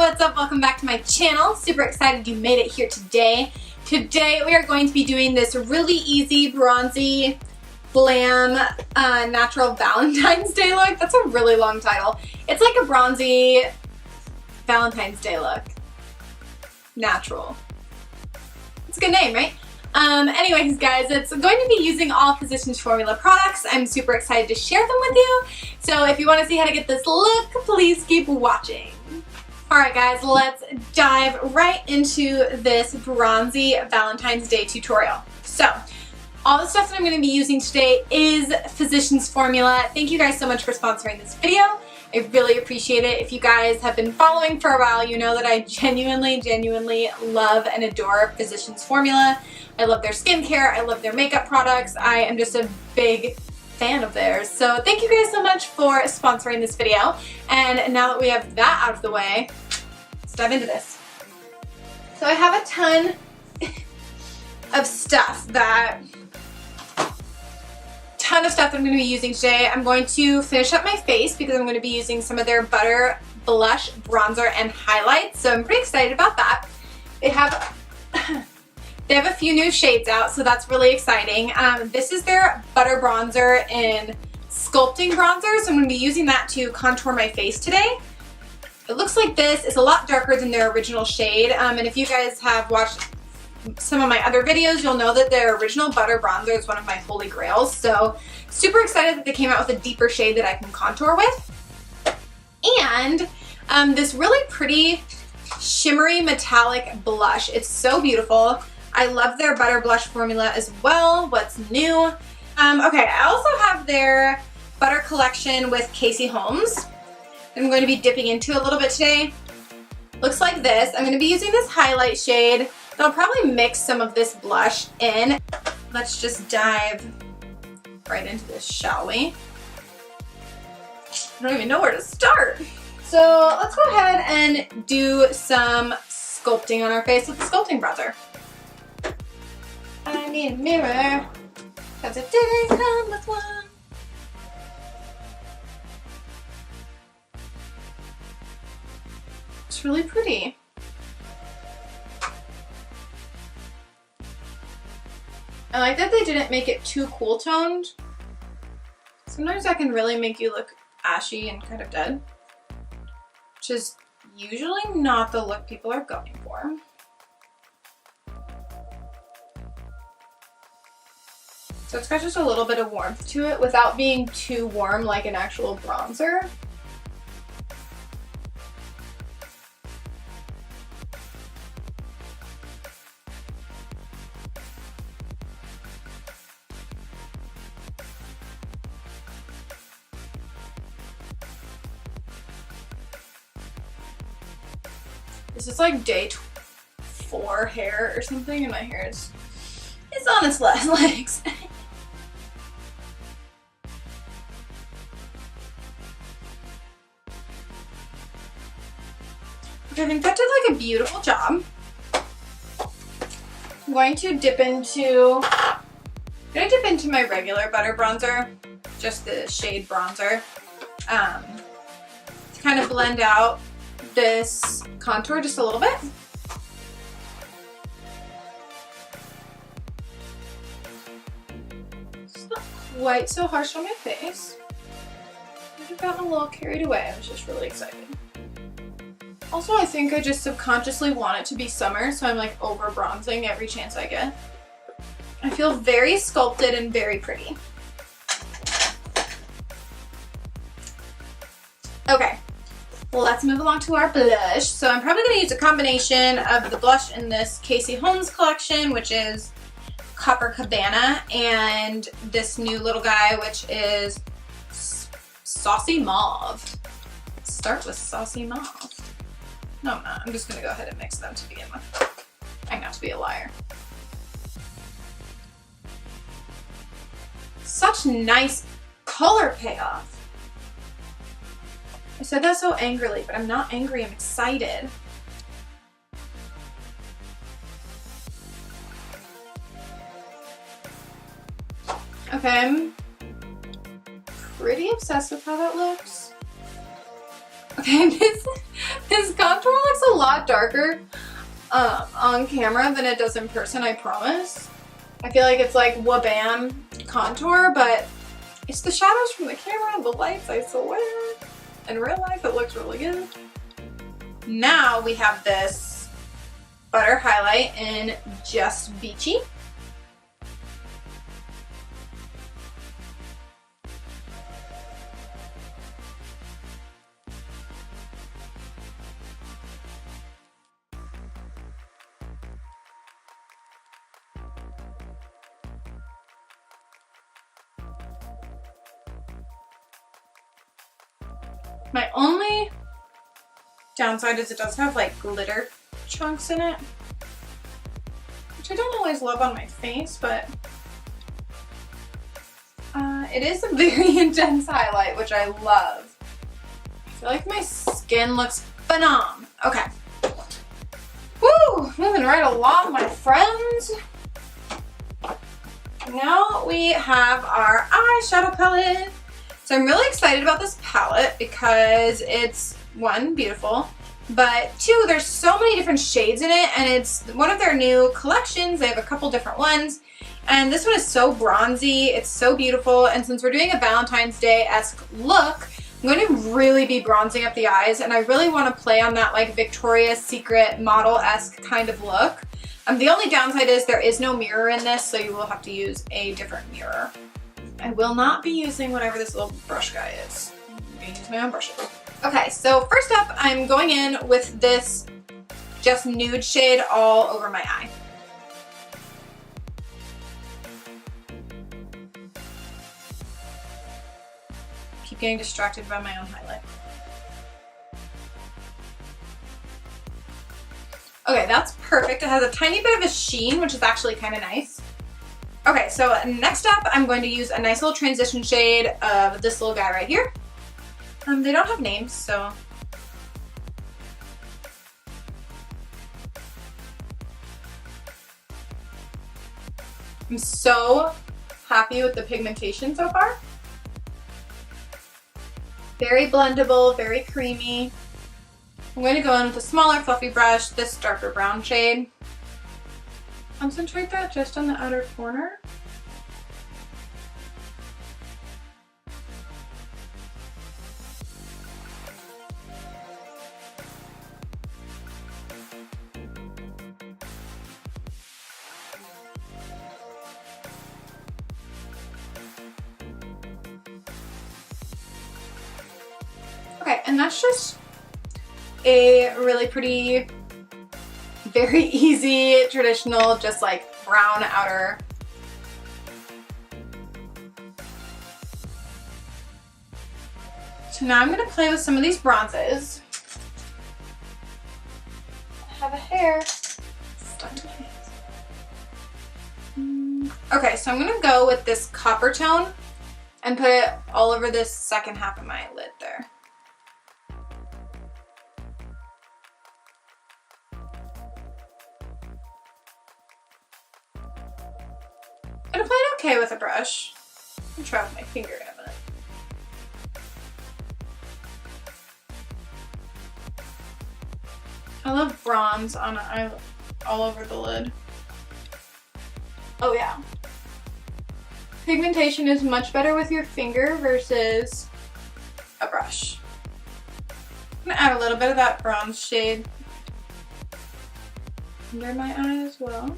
what's up? Welcome back to my channel. Super excited you made it here today. Today we are going to be doing this really easy, bronzy, glam, natural Valentine's Day look. That's a really long title. It's like a bronzy Valentine's Day look. Natural. It's a good name, right? Anyways guys, it's going to be using all Physicans formula products. I'm super excited to share them with you. So if you want to see how to get this look, please keep watching. Alright guys, let's dive right into this bronzy Valentine's Day tutorial. So, all the stuff that I'm going to be using today is Physicans formula. Thank you guys so much for sponsoring this video. I really appreciate it. If you guys have been following for a while, you know that I genuinely love and adore Physicans formula. I love their skincare, I love their makeup products. I am just a big fan of theirs. So thank you guys so much for sponsoring this video. And now that we have that out of the way, let's dive into this. So I have a ton of stuff that I'm going to be using today. I'm going to finish up my face because I'm going to be using some of their butter blush, bronzer, and highlights. So I'm pretty excited about that. They have a few new shades out, so that's really exciting. This is their butter bronzer in sculpting bronzer, so I'm going to be using that to contour my face today. It looks like this. It's a lot darker than their original shade, and if you guys have watched some of my other videos, you'll know that their original butter bronzer is one of my holy grails. So super excited that they came out with a deeper shade that I can contour with. And this really pretty shimmery metallic blush. It's so beautiful. I love their butter blush formula as well. What's new? Okay, I also have their butter collection with Casey Holmes. I'm going to be dipping into a little bit today. Looks like this. I'm going to be using this highlight shade. I'll probably mix some of this blush in. Let's just dive right into this, shall we? I don't even know where to start. So let's go ahead and do some sculpting on our face with the sculpting bronzer. I need a mirror, cause it didn't come with one. It's really pretty. I like that they didn't make it too cool toned. Sometimes that can really make you look ashy and kind of dead, which is usually not the look people are going for. So it's got just a little bit of warmth to it without being too warm like an actual bronzer. This is like day 4 hair or something, and my hair is on its last legs. Okay, I think that did like a beautiful job. I'm going to dip into my regular butter bronzer, just the shade bronzer, to kind of blend out this contour just a little bit. It's not quite so harsh on my face. I have gotten a little carried away. I was just really excited. Also, I think I just subconsciously want it to be summer, so I'm like over bronzing every chance I get. I feel very sculpted and very pretty. Okay. Well, let's move along to our blush. So I'm probably going to use a combination of the blush in this Casey Holmes collection, which is Copacabana, and this new little guy, which is Saucy Mauve. Let's start with Saucy Mauve. No, I'm not. I'm just going to go ahead and mix them to begin with. I'm not to be a liar. Such nice color payoff. I said that so angrily, but I'm not angry, I'm excited. Okay, I'm pretty obsessed with how that looks. Okay, this contour looks lot darker on camera than it does in person, I promise. I feel like it's like wabam contour, but it's the shadows from the camera and the lights, I swear. In real life, it looks really good. Now we have this butter highlight in Just Beachy. My only downside is it does have like glitter chunks in it, which I don't always love on my face, but it is a very intense highlight, which I love. I feel like my skin looks phenom. Okay. Woo! Moving right along, my friends. Now we have our eyeshadow palette. So I'm really excited about this palette because it's, one, beautiful, but two, there's so many different shades in it, and it's one of their new collections. They have a couple different ones, and this one is so bronzy. It's so beautiful, and since we're doing a Valentine's Day-esque look, I'm going to really be bronzing up the eyes, and I really want to play on that like Victoria's Secret model-esque kind of look. The only downside is there is no mirror in this, so you will have to use a different mirror. I will not be using whatever this little brush guy is. I'm going to use my own brushes. Okay, so first up, I'm going in with this just nude shade all over my eye. Keep getting distracted by my own highlight. Okay, that's perfect. It has a tiny bit of a sheen, which is actually kind of nice. Okay, so next up, I'm going to use a nice little transition shade of this little guy right here. They don't have names, so. I'm so happy with the pigmentation so far. Very blendable, very creamy. I'm going to go in with a smaller fluffy brush, this darker brown shade. Concentrate that just on the outer corner. Okay, and that's just a really pretty, very easy, traditional, just like brown outer. So now I'm gonna play with some of these bronzes. I have a hair stuck in my hands. Okay, so I'm gonna go with this copper tone and put it all over this second half of my lid there. I played okay with a brush. I'll try with my finger in a minute. I love bronze on an eye all over the lid. Oh yeah. Pigmentation is much better with your finger versus a brush. I'm gonna add a little bit of that bronze shade under my eye as well.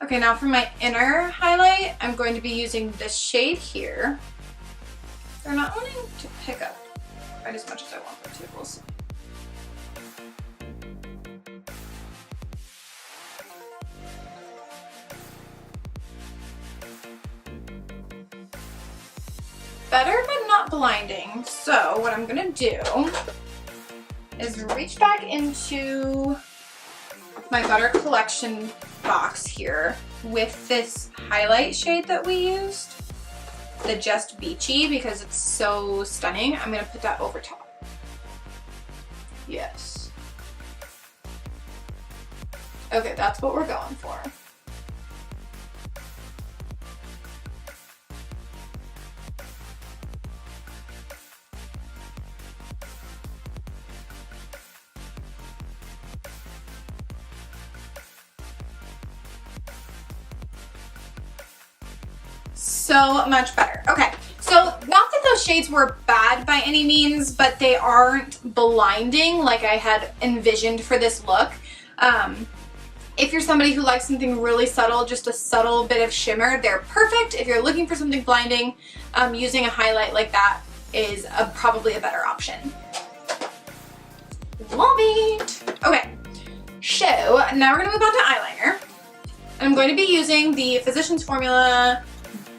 Okay, now for my inner highlight, I'm going to be using this shade here. They're not wanting to pick up quite as much as I want them to, we'll see. Better, but not blinding. So what I'm gonna do is reach back into my Butter Collection box here with this highlight shade that we used, the Just Beachy, because it's so stunning. I'm gonna put that over top. Yes. Okay, that's what we're going for. So much better. Okay, so not that those shades were bad by any means, but they aren't blinding like I had envisioned for this look. If you're somebody who likes something really subtle, just a subtle bit of shimmer, they're perfect. If you're looking for something blinding, using a highlight like that is probably a better option. Love it. Okay, so now we're gonna move on to eyeliner. I'm going to be using the Physicians Formula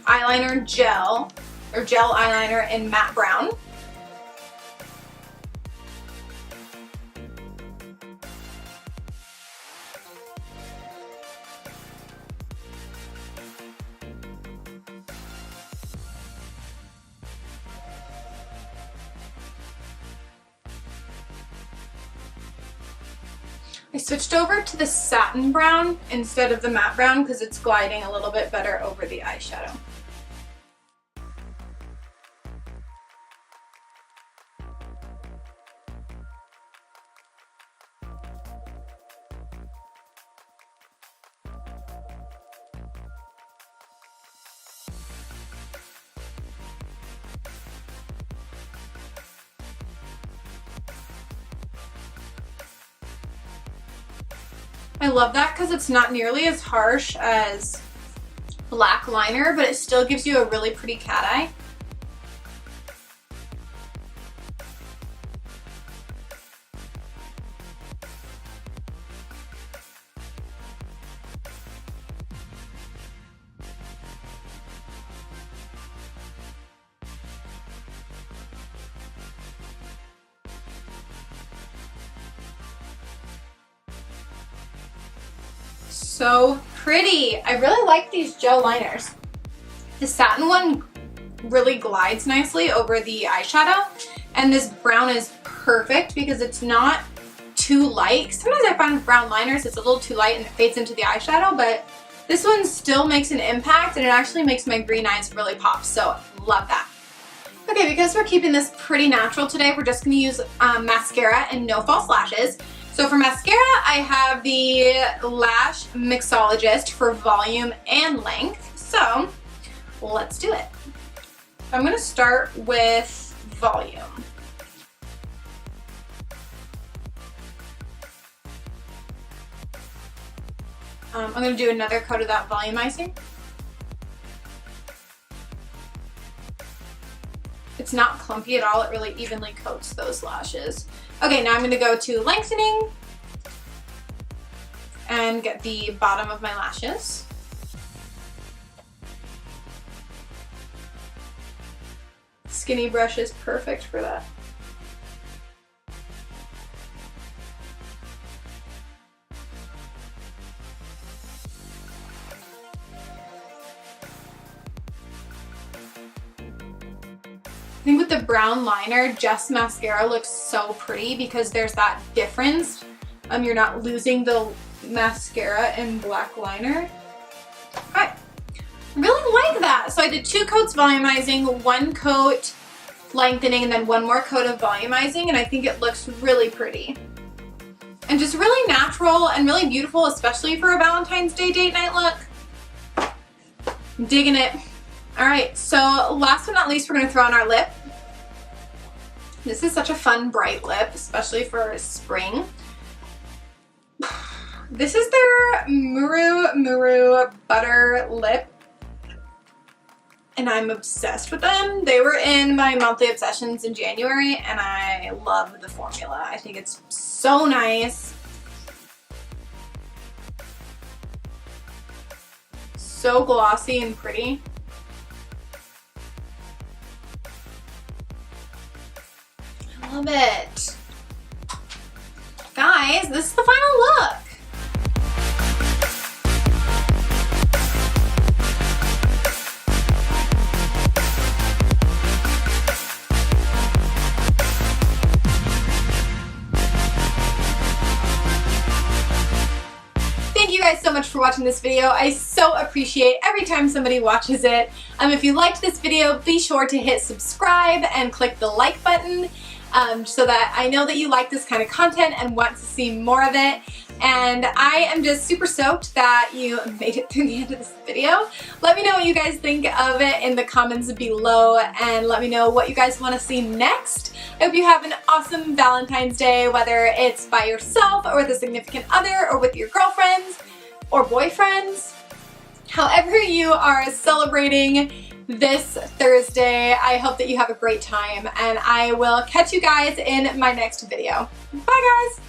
eyeliner gel, or gel eyeliner in matte brown. I switched over to the satin brown instead of the matte brown because it's gliding a little bit better over the eyeshadow. I love that because it's not nearly as harsh as black liner, but it still gives you a really pretty cat eye. So pretty. I really like these gel liners. The satin one really glides nicely over the eyeshadow, and this brown is perfect because it's not too light. Sometimes I find with brown liners it's a little too light and it fades into the eyeshadow, but this one still makes an impact and it actually makes my green eyes really pop, so love that. Okay, because we're keeping this pretty natural today, we're just going to use mascara and no false lashes. So for mascara, I have the Lash Mixologist for volume and length. So let's do it. I'm going to start with volume. I'm going to do another coat of that volumizing. It's not clumpy at all, it really evenly coats those lashes. Okay, now I'm going to go to lengthening and get the bottom of my lashes. Skinny brush is perfect for that. I think with the brown liner, just mascara looks so pretty because there's that difference. You're not losing the mascara and black liner. Okay, really like that. So I did 2 coats volumizing, 1 coat lengthening, and then 1 more coat of volumizing, and I think it looks really pretty. And just really natural and really beautiful, especially for a Valentine's Day date night look. I'm digging it. All right, so last but not least, we're gonna throw on our lip. This is such a fun, bright lip, especially for spring. This is their Muru Butter Lip, and I'm obsessed with them. They were in my monthly obsessions in January, and I love the formula. I think it's so nice. So glossy and pretty. I love it. Guys, this is the final look. Thank you guys so much for watching this video. I so appreciate every time somebody watches it. If you liked this video, be sure to hit subscribe and click the like button. so that I know that you like this kind of content and want to see more of it. And I am just super stoked that you made it through the end of this video. Let me know what you guys think of it in the comments below, and let me know what you guys want to see next. I hope you have an awesome Valentine's Day, whether it's by yourself or with a significant other or with your girlfriends or boyfriends. However you are celebrating this Thursday, I hope that you have a great time, and I will catch you guys in my next video. Bye guys!